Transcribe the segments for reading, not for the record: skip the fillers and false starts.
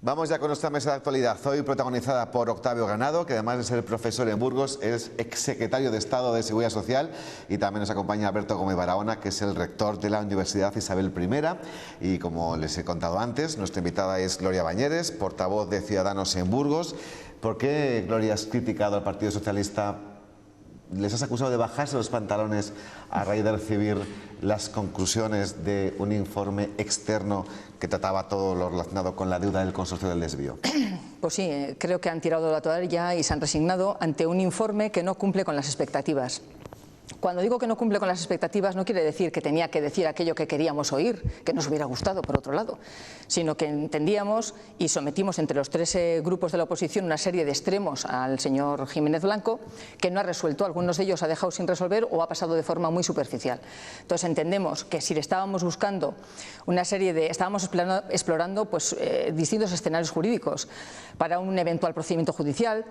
Vamos ya con nuestra mesa de actualidad, hoy protagonizada por Octavio Granado, que además de ser profesor en Burgos, es exsecretario de Estado de Seguridad Social, y también nos acompaña Alberto Gómez Barahona, que es el rector de la Universidad Isabel I. Y como les he contado antes, nuestra invitada es Gloria Bañeres, portavoz de Ciudadanos en Burgos. ¿Por qué, Gloria, has criticado al Partido Socialista? ¿Les has acusado de bajarse los pantalones a raíz de recibir las conclusiones de un informe externo que trataba todo lo relacionado con la deuda del consorcio del desvío? Pues sí, creo que han tirado la toalla y se han resignado ante un informe que no cumple con las expectativas. Cuando digo que no cumple con las expectativas no quiere decir que tenía que decir aquello que queríamos oír, que nos hubiera gustado por otro lado, sino que entendíamos y sometimos entre los tres grupos de la oposición una serie de extremos al señor Jiménez Blanco, que no ha resuelto, algunos de ellos ha dejado sin resolver o ha pasado de forma muy superficial. Entonces entendemos que si le estábamos buscando una serie de, estábamos explorando pues, distintos escenarios jurídicos para un eventual procedimiento judicial,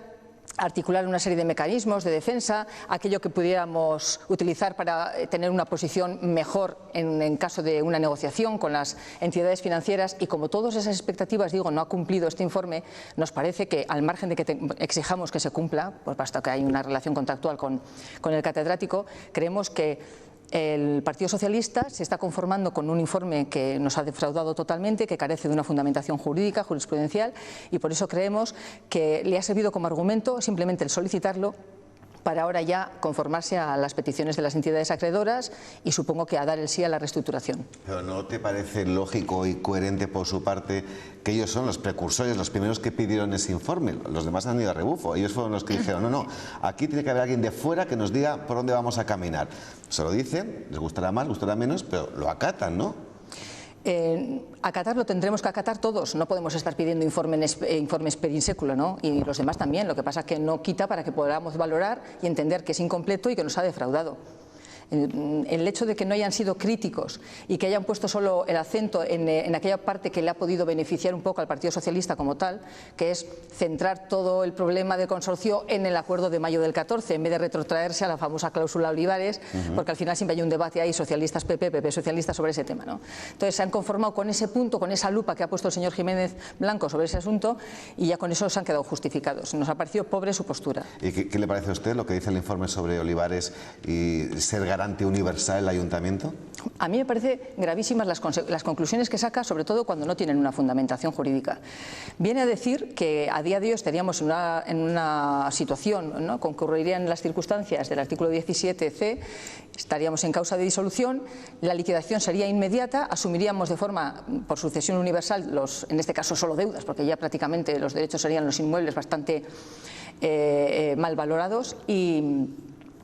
articular una serie de mecanismos de defensa, aquello que pudiéramos utilizar para tener una posición mejor en caso de una negociación con las entidades financieras, y como todas esas expectativas, digo, no ha cumplido este informe, nos parece que al margen de que exijamos que se cumpla, pues basta que hay una relación contractual con el catedrático, creemos que el Partido Socialista se está conformando con un informe que nos ha defraudado totalmente, que carece de una fundamentación jurídica, jurisprudencial, y por eso creemos que le ha servido como argumento simplemente el solicitarlo para ahora ya conformarse a las peticiones de las entidades acreedoras y supongo que a dar el sí a la reestructuración. ¿Pero no te parece lógico y coherente por su parte que ellos son los precursores, los primeros que pidieron ese informe? Los demás han ido a rebufo, ellos fueron los que dijeron no, aquí tiene que haber alguien de fuera que nos diga por dónde vamos a caminar. Se lo dicen, les gustará más, gustará menos, pero lo acatan, ¿no? Acatar lo tendremos que acatar todos, no podemos estar pidiendo informes per in seculo, ¿no? Y los demás también, lo que pasa es que no quita para que podamos valorar y entender que es incompleto y que nos ha defraudado. El hecho de que no hayan sido críticos y que hayan puesto solo el acento en aquella parte que le ha podido beneficiar un poco al Partido Socialista como tal, que es centrar todo el problema del consorcio en el acuerdo de mayo del 14, en vez de retrotraerse a la famosa cláusula Olivares, porque al final siempre hay un debate ahí, socialistas PP, PP socialistas, sobre ese tema, ¿no? Entonces se han conformado con ese punto, con esa lupa que ha puesto el señor Jiménez Blanco sobre ese asunto, y ya con eso se han quedado justificados. Nos ha parecido pobre su postura. ¿Y qué le parece a usted lo que dice el informe sobre Olivares y ser garante universal el ayuntamiento? A mí me parece gravísimas las conclusiones que saca, sobre todo cuando no tienen una fundamentación jurídica. Viene a decir que a día de hoy estaríamos en una situación, ¿no?, concurrirían las circunstancias del artículo 17c, estaríamos en causa de disolución, la liquidación sería inmediata, asumiríamos de forma por sucesión universal en este caso solo deudas, porque ya prácticamente los derechos serían los inmuebles bastante mal valorados,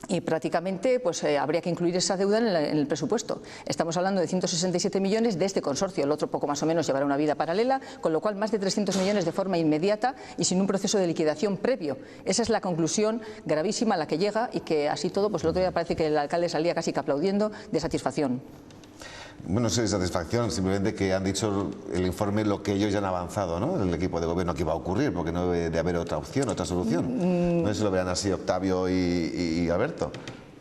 y prácticamente pues, habría que incluir esa deuda en el presupuesto. Estamos hablando de 167 millones de este consorcio, el otro poco más o menos llevará una vida paralela, con lo cual más de 300 millones de forma inmediata y sin un proceso de liquidación previo. Esa es la conclusión gravísima a la que llega, y que así todo, pues el otro día parece que el alcalde salía casi que aplaudiendo de satisfacción. Bueno, no sé de satisfacción, simplemente que han dicho el informe lo que ellos ya han avanzado, ¿no? El equipo de gobierno que iba a ocurrir, porque no debe de haber otra opción, otra solución. No sé si lo vean así Octavio y Alberto.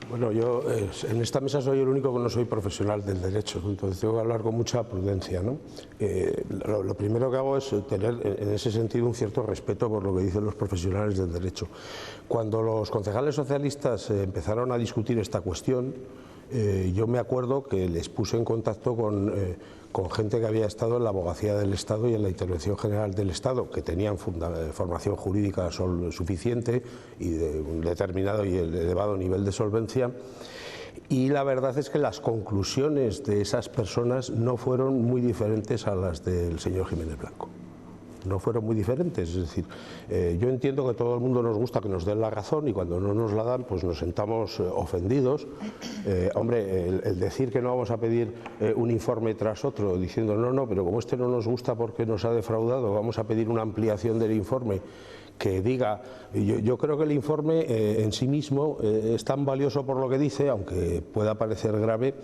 Bueno, yo en esta mesa soy el único que no soy profesional del derecho, entonces tengo que hablar con mucha prudencia, ¿no? Lo primero que hago es tener en ese sentido un cierto respeto por lo que dicen los profesionales del derecho. Cuando los concejales socialistas empezaron a discutir esta cuestión, yo me acuerdo que les puse en contacto con gente que había estado en la Abogacía del Estado y en la Intervención General del Estado, que tenían formación jurídica suficiente y de un determinado y elevado nivel de solvencia, y la verdad es que las conclusiones de esas personas no fueron muy diferentes a las del señor Jiménez Blanco. No fueron muy diferentes, es decir, yo entiendo que a todo el mundo nos gusta que nos den la razón, y cuando no nos la dan pues nos sentamos ofendidos. Hombre, el decir que no vamos a pedir un informe tras otro diciendo no, pero como este no nos gusta porque nos ha defraudado, vamos a pedir una ampliación del informe que diga. Yo creo que el informe en sí mismo es tan valioso por lo que dice, aunque pueda parecer grave,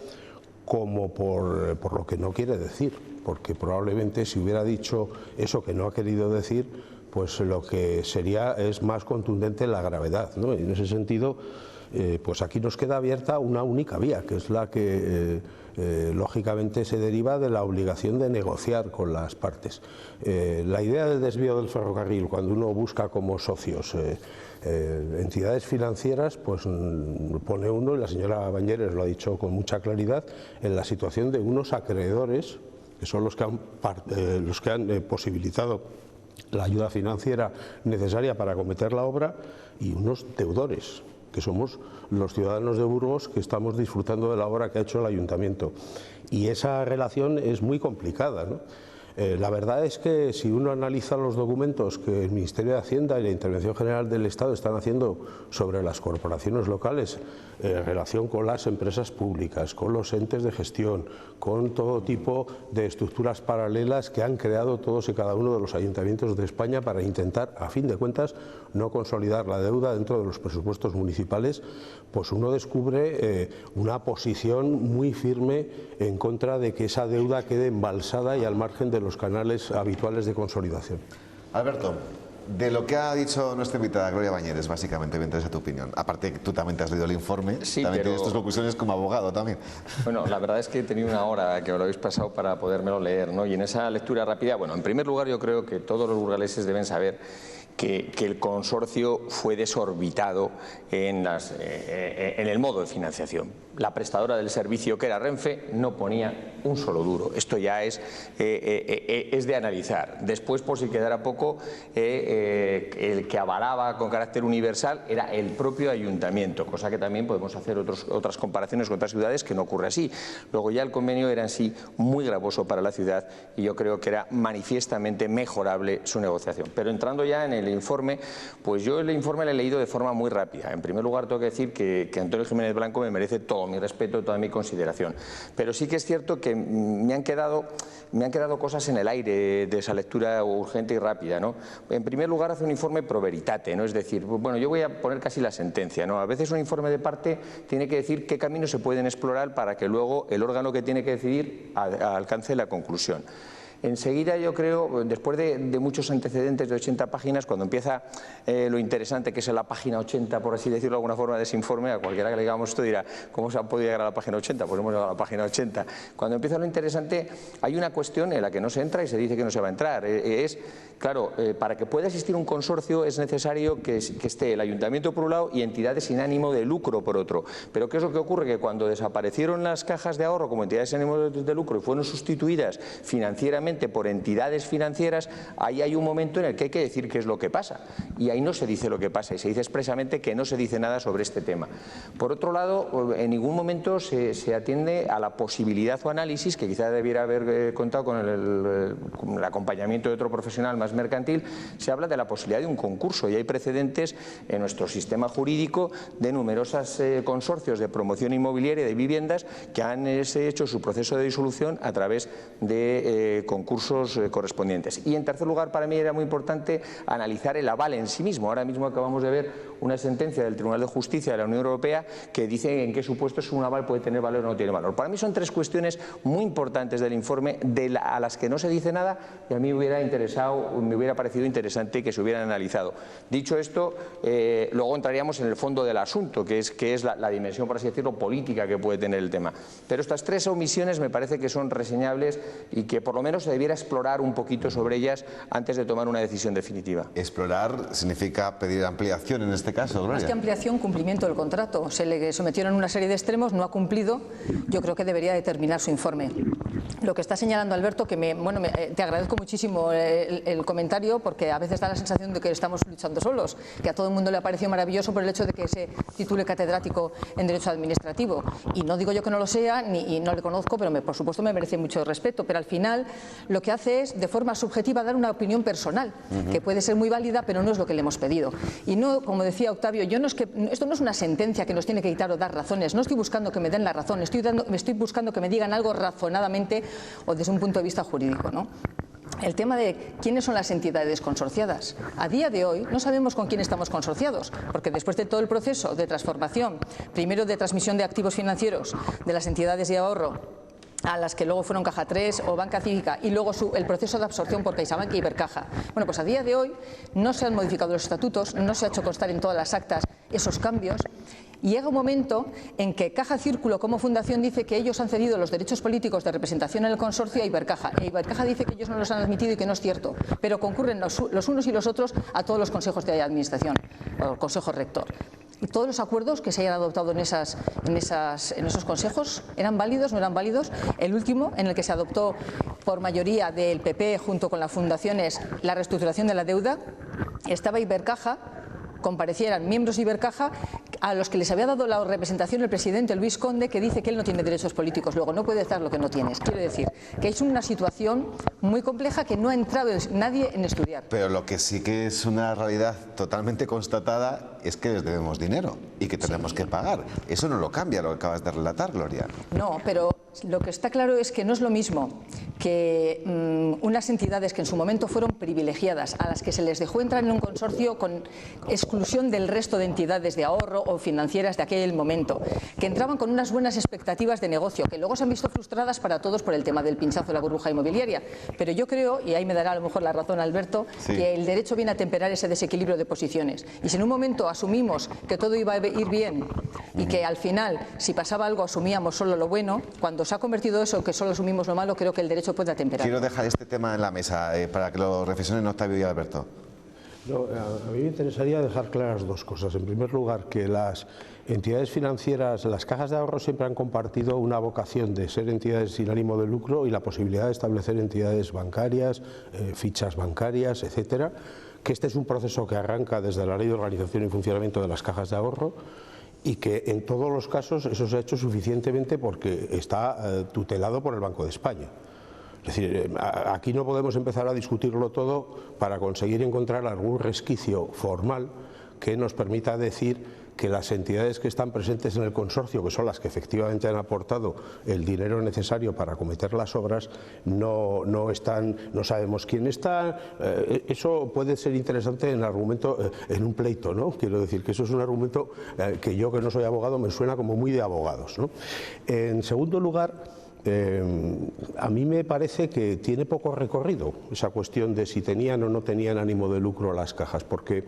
como por lo que no quiere decir, porque probablemente si hubiera dicho eso que no ha querido decir, pues lo que sería es más contundente la gravedad, ¿no? Y en ese sentido pues aquí nos queda abierta una única vía, que es la que lógicamente se deriva de la obligación de negociar con las partes. La idea del desvío del ferrocarril, cuando uno busca como socios entidades financieras, pues pone uno, y la señora Bañeres lo ha dicho con mucha claridad, en la situación de unos acreedores, que son los que han posibilitado la ayuda financiera necesaria para acometer la obra, y unos deudores, que somos los ciudadanos de Burgos que estamos disfrutando de la obra que ha hecho el ayuntamiento. Y esa relación es muy complicada, ¿no? La verdad es que si uno analiza los documentos que el Ministerio de Hacienda y la Intervención General del Estado están haciendo sobre las corporaciones locales en relación con las empresas públicas, con los entes de gestión, con todo tipo de estructuras paralelas que han creado todos y cada uno de los ayuntamientos de España para intentar, a fin de cuentas, no consolidar la deuda dentro de los presupuestos municipales, pues uno descubre una posición muy firme en contra de que esa deuda quede embalsada y al margen de los canales habituales de consolidación. Alberto, de lo que ha dicho nuestra invitada Gloria Bañeres, básicamente me interesa tu opinión. Aparte que tú también te has leído el informe, sí, también tienes tus conclusiones como abogado también. Bueno, la verdad es que he tenido una hora que me lo habéis pasado para podérmelo leer, ¿no? Y en esa lectura rápida, bueno, en primer lugar yo creo que todos los burgaleses deben saber que el consorcio fue desorbitado en el modo de financiación. La prestadora del servicio, que era Renfe, no ponía un solo duro. Esto ya es de analizar. Después, por si quedara poco, el que avalaba con carácter universal era el propio ayuntamiento, cosa que también podemos hacer otras comparaciones con otras ciudades que no ocurre así. Luego ya el convenio era en sí muy gravoso para la ciudad y yo creo que era manifiestamente mejorable su negociación. Pero entrando ya en el informe, pues yo el informe lo he leído de forma muy rápida. En primer lugar, tengo que decir que Antonio Jiménez Blanco me merece todo mi respeto, toda mi consideración. Pero sí que es cierto que me han quedado cosas en el aire de esa lectura urgente y rápida, ¿no? En primer lugar, hace un informe pro veritate, ¿no? Es decir, bueno, yo voy a poner casi la sentencia, ¿no? A veces un informe de parte tiene que decir qué caminos se pueden explorar para que luego el órgano que tiene que decidir alcance la conclusión. Enseguida yo creo, después de muchos antecedentes de 80 páginas, cuando empieza lo interesante, que es en la página 80, por así decirlo de alguna forma, de ese informe, a cualquiera que le digamos esto dirá, ¿cómo se ha podido llegar a la página 80? Pues hemos llegado a la página 80. Cuando empieza lo interesante, hay una cuestión en la que no se entra y se dice que no se va a entrar. Claro, para que pueda existir un consorcio es necesario que esté el ayuntamiento por un lado y entidades sin ánimo de lucro por otro. Pero ¿qué es lo que ocurre? Que cuando desaparecieron las cajas de ahorro como entidades sin ánimo de lucro y fueron sustituidas financieramente por entidades financieras, ahí hay un momento en el que hay que decir qué es lo que pasa. Y ahí no se dice lo que pasa y se dice expresamente que no se dice nada sobre este tema. Por otro lado, en ningún momento se atiende a la posibilidad o análisis, que quizá debiera haber contado con el acompañamiento de otro profesional más mercantil, se habla de la posibilidad de un concurso y hay precedentes en nuestro sistema jurídico de numerosos consorcios de promoción inmobiliaria de viviendas que han hecho su proceso de disolución a través de concursos correspondientes. Y en tercer lugar, para mí era muy importante analizar el aval en sí mismo. Ahora mismo acabamos de ver una sentencia del Tribunal de Justicia de la Unión Europea que dice en qué supuestos un aval puede tener valor o no tiene valor. Para mí son tres cuestiones muy importantes del informe a las que no se dice nada y a mí me hubiera parecido interesante que se hubieran analizado. Dicho esto, luego entraríamos en el fondo del asunto, que es la dimensión, por así decirlo, política que puede tener el tema. Pero estas tres omisiones me parece que son reseñables y que por lo menos se debiera explorar un poquito sobre ellas antes de tomar una decisión definitiva. Explorar significa pedir ampliación en este caso, Gloria. Más que ampliación, cumplimiento del contrato. Se le sometieron una serie de extremos, no ha cumplido. Yo creo que debería determinar su informe. Lo que está señalando Alberto, que te agradezco muchísimo el comentario, porque a veces da la sensación de que estamos luchando solos, que a todo el mundo le ha parecido maravilloso por el hecho de que se titule catedrático en Derecho Administrativo. Y no digo yo que no lo sea, y no le conozco, pero por supuesto me merece mucho respeto. Pero al final lo que hace es, de forma subjetiva, dar una opinión personal, que puede ser muy válida, pero no es lo que le hemos pedido. Y no, como decía Octavio, esto no es una sentencia que nos tiene que quitar o dar razones. No estoy buscando que me den la razón, estoy buscando que me digan algo razonadamente o desde un punto de vista jurídico, ¿no? El tema de quiénes son las entidades consorciadas. A día de hoy no sabemos con quién estamos consorciados, porque después de todo el proceso de transformación, primero de transmisión de activos financieros de las entidades de ahorro a las que luego fueron Caja 3 o Banca Cívica, y luego el proceso de absorción por CaixaBank y Ibercaja. Bueno, pues a día de hoy no se han modificado los estatutos, no se ha hecho constar en todas las actas esos cambios, y llega un momento en que Caja Círculo como fundación dice que ellos han cedido los derechos políticos de representación en el consorcio a Ibercaja, e Ibercaja dice que ellos no los han admitido y que no es cierto, pero concurren los unos y los otros a todos los consejos de administración, o consejo rector. ¿Y todos los acuerdos que se hayan adoptado en esos consejos eran válidos, no eran válidos? El último, en el que se adoptó por mayoría del PP junto con las fundaciones la reestructuración de la deuda, estaba Ibercaja, comparecieran miembros de Ibercaja a los que les había dado la representación el presidente Luis Conde, que dice que él no tiene derechos políticos, luego no puede hacer lo que no tienes. Quiere decir que es una situación muy compleja que no ha entrado nadie en estudiar. Pero lo que sí que es una realidad totalmente constatada es que les debemos dinero y que tenemos que pagar. Eso no lo cambia lo que acabas de relatar, Gloria. No, pero lo que está claro es que no es lo mismo que unas entidades que en su momento fueron privilegiadas, a las que se les dejó entrar en un consorcio con exclusión del resto de entidades de ahorro o financieras de aquel momento, que entraban con unas buenas expectativas de negocio, que luego se han visto frustradas para todos por el tema del pinchazo de la burbuja inmobiliaria. Pero yo creo, y ahí me dará a lo mejor la razón Alberto, sí, que el derecho viene a temperar ese desequilibrio de posiciones. Y si en un momento asumimos que todo iba a ir bien y que al final, si pasaba algo, asumíamos solo lo bueno, cuando se ha convertido eso, que solo asumimos lo malo, creo que el derecho puede atemperar. Quiero dejar este tema en la mesa para que lo reflexionen Octavio y Alberto. No, a mí me interesaría dejar claras dos cosas. En primer lugar, que las entidades financieras, las cajas de ahorro siempre han compartido una vocación de ser entidades sin ánimo de lucro y la posibilidad de establecer entidades bancarias, fichas bancarias, etcétera, que este es un proceso que arranca desde la Ley de Organización y Funcionamiento de las Cajas de Ahorro y que en todos los casos eso se ha hecho suficientemente porque está tutelado por el Banco de España. Es decir, aquí no podemos empezar a discutirlo todo para conseguir encontrar algún resquicio formal que nos permita decir que las entidades que están presentes en el consorcio, que son las que efectivamente han aportado el dinero necesario para acometer las obras, no sabemos quién está. Eso puede ser interesante en argumento, en un pleito, ¿no? Quiero decir que eso es un argumento que yo, que no soy abogado, me suena como muy de abogados, ¿no? En segundo lugar, a mí me parece que tiene poco recorrido esa cuestión de si tenían o no tenían ánimo de lucro las cajas, porque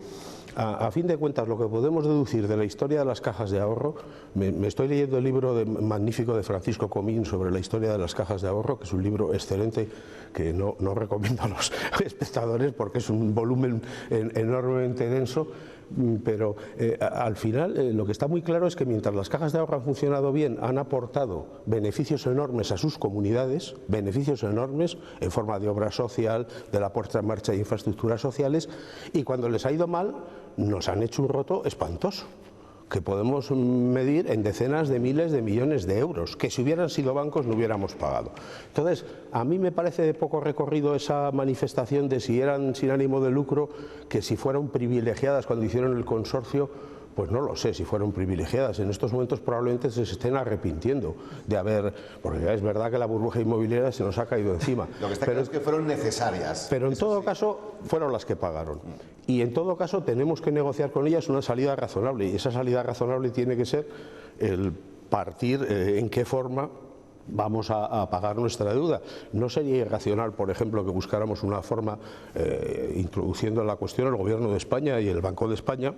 a fin de cuentas lo que podemos deducir de la historia de las cajas de ahorro, me estoy leyendo el libro magnífico de Francisco Comín sobre la historia de las cajas de ahorro, que es un libro excelente que no recomiendo a los espectadores porque es un volumen enormemente denso. Pero al final lo que está muy claro es que mientras las cajas de ahorro han funcionado bien, han aportado beneficios enormes a sus comunidades, beneficios enormes en forma de obra social, de la puesta en marcha de infraestructuras sociales, y cuando les ha ido mal nos han hecho un roto espantoso, que podemos medir en decenas de miles de millones de euros, que si hubieran sido bancos no hubiéramos pagado. Entonces, a mí me parece de poco recorrido esa manifestación de si eran sin ánimo de lucro, que si fueron privilegiadas cuando hicieron el consorcio, pues no lo sé si fueron privilegiadas. En estos momentos probablemente se estén arrepintiendo de haber, porque es verdad que la burbuja inmobiliaria se nos ha caído encima. Lo que está claro es que fueron necesarias. Pero en todo caso fueron las que pagaron. Y en todo caso tenemos que negociar con ellas una salida razonable. Y esa salida razonable tiene que ser el partir en qué forma vamos a pagar nuestra deuda. No sería irracional, por ejemplo, que buscáramos una forma, introduciendo en la cuestión el Gobierno de España y el Banco de España,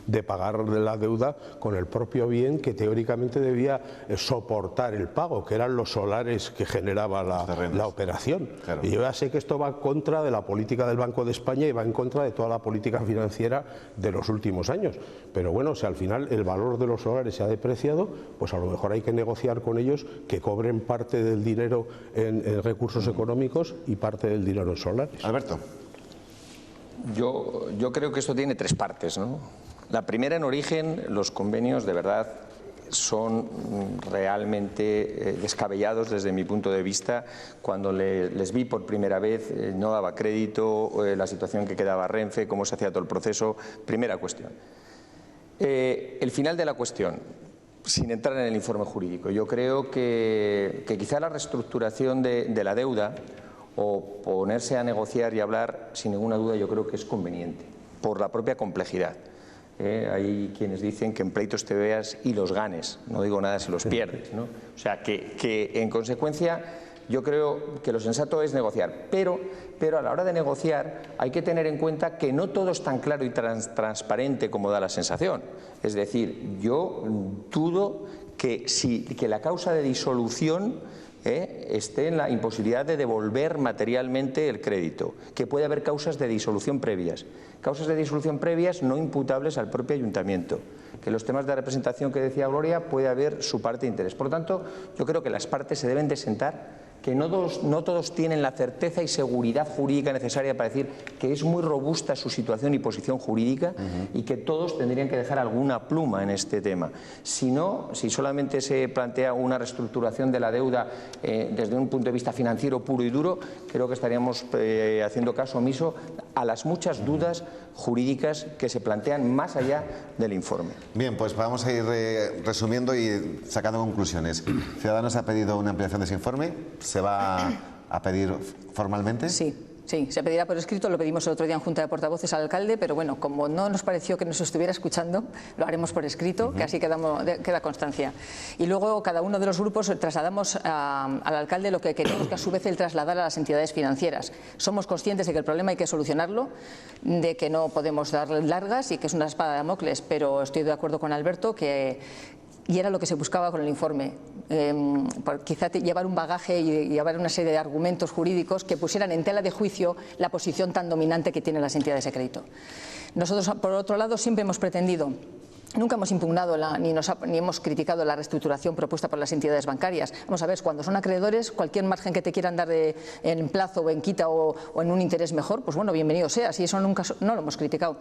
de pagar la deuda con el propio bien que teóricamente debía soportar el pago, que eran los solares que generaba la operación. Claro. Y yo ya sé que esto va en contra de la política del Banco de España y va en contra de toda la política financiera de los últimos años. Pero bueno, si al final el valor de los solares se ha depreciado, pues a lo mejor hay que negociar con ellos que cobren parte del dinero en recursos económicos y parte del dinero en solares. Alberto. Yo creo que esto tiene tres partes, ¿no? La primera, en origen, los convenios de verdad son realmente descabellados desde mi punto de vista. Cuando les vi por primera vez no daba crédito, la situación que quedaba Renfe, cómo se hacía todo el proceso. Primera cuestión. El final de la cuestión, sin entrar en el informe jurídico, yo creo que quizá la reestructuración de la deuda o ponerse a negociar y hablar, sin ninguna duda, yo creo que es conveniente, por la propia complejidad. Hay quienes dicen que en pleitos te veas y los ganes, no digo nada si los pierdes, ¿no? O sea, que en consecuencia yo creo que lo sensato es negociar, pero a la hora de negociar hay que tener en cuenta que no todo es tan claro y transparente como da la sensación. Es decir, yo dudo que la causa de disolución esté en la imposibilidad de devolver materialmente el crédito, que puede haber causas de disolución previas no imputables al propio ayuntamiento, que los temas de representación que decía Gloria puede haber su parte de interés. Por lo tanto, yo creo que las partes se deben de sentar, que no todos tienen la certeza y seguridad jurídica necesaria para decir que es muy robusta su situación y posición jurídica y que todos tendrían que dejar alguna pluma en este tema. Si no, si solamente se plantea una reestructuración de la deuda desde un punto de vista financiero puro y duro, creo que estaríamos haciendo caso omiso a las muchas dudas jurídicas que se plantean más allá del informe. Bien, pues vamos a ir resumiendo y sacando conclusiones. Ciudadanos ha pedido una ampliación de ese informe. ¿Se va a pedir formalmente? Sí, se pedirá por escrito, lo pedimos el otro día en Junta de Portavoces al alcalde, pero bueno, como no nos pareció que nos estuviera escuchando, lo haremos por escrito, que así queda constancia. Y luego cada uno de los grupos trasladamos al alcalde lo que queremos que a su vez él trasladar a las entidades financieras. Somos conscientes de que el problema hay que solucionarlo, de que no podemos darle largas y que es una espada de Damocles, pero estoy de acuerdo con Alberto y era lo que se buscaba con el informe, quizá llevar un bagaje y llevar una serie de argumentos jurídicos que pusieran en tela de juicio la posición tan dominante que tienen las entidades de crédito. Nosotros, por otro lado, siempre hemos pretendido, nunca hemos impugnado ni hemos criticado la reestructuración propuesta por las entidades bancarias. Vamos a ver, cuando son acreedores, cualquier margen que te quieran dar en plazo o en quita o en un interés mejor, pues bueno, bienvenido sea, si eso nunca no lo hemos criticado.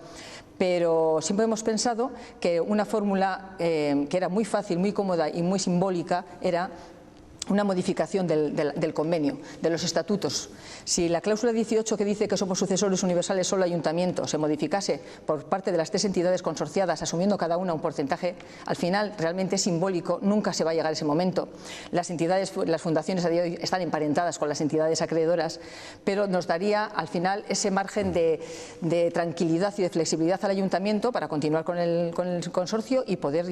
Pero siempre hemos pensado que una fórmula que era muy fácil, muy cómoda y muy simbólica era una modificación del convenio, de los estatutos. Si la cláusula 18 que dice que somos sucesores universales solo ayuntamiento se modificase por parte de las tres entidades consorciadas, asumiendo cada una un porcentaje, al final realmente es simbólico, nunca se va a llegar a ese momento. Las entidades, las fundaciones a día de hoy están emparentadas con las entidades acreedoras, pero nos daría al final ese margen de tranquilidad y de flexibilidad al ayuntamiento para continuar con el consorcio y poder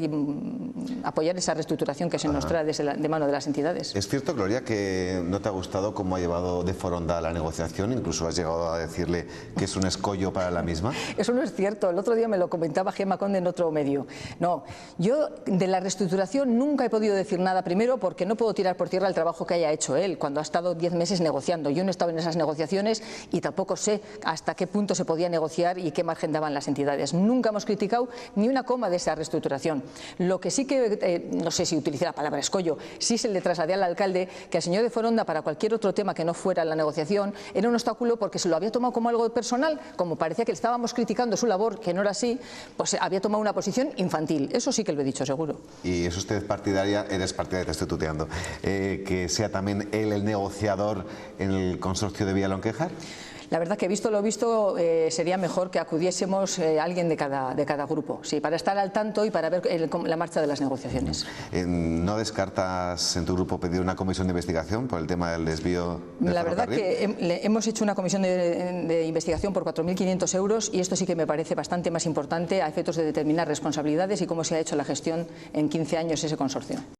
apoyar esa reestructuración que se nos trae de mano de las entidades. ¿Es cierto, Gloria, que no te ha gustado cómo ha llevado de foronda la negociación? Incluso has llegado a decirle que es un escollo para la misma. Eso no es cierto. El otro día me lo comentaba Gemma Conde en otro medio. No, yo de la reestructuración nunca he podido decir nada. Primero, porque no puedo tirar por tierra el trabajo que haya hecho él cuando ha estado 10 meses negociando. Yo no he estado en esas negociaciones y tampoco sé hasta qué punto se podía negociar y qué margen daban las entidades. Nunca hemos criticado ni una coma de esa reestructuración. Lo que sí que, no sé si utilicé la palabra escollo, sí se le trasladé al alcalde que al señor de Foronda para cualquier otro tema que no fuera la negociación era un obstáculo porque se lo había tomado como algo personal, como parecía que le estábamos criticando su labor, que no era así, pues había tomado una posición infantil. Eso sí que lo he dicho, seguro. ¿Y es usted partidaria, eres partidaria, te estoy tuteando, que sea también él el negociador en el consorcio de Villalonquejar? La verdad que visto lo visto sería mejor que acudiésemos alguien de cada grupo, sí, para estar al tanto y para ver la marcha de las negociaciones. ¿No descartas en tu grupo pedir una comisión de investigación por el tema del desvío del La verdad ferrocarril? que hemos hecho una comisión de investigación por 4.500 euros y esto sí que me parece bastante más importante a efectos de determinar responsabilidades y cómo se ha hecho la gestión en 15 años ese consorcio.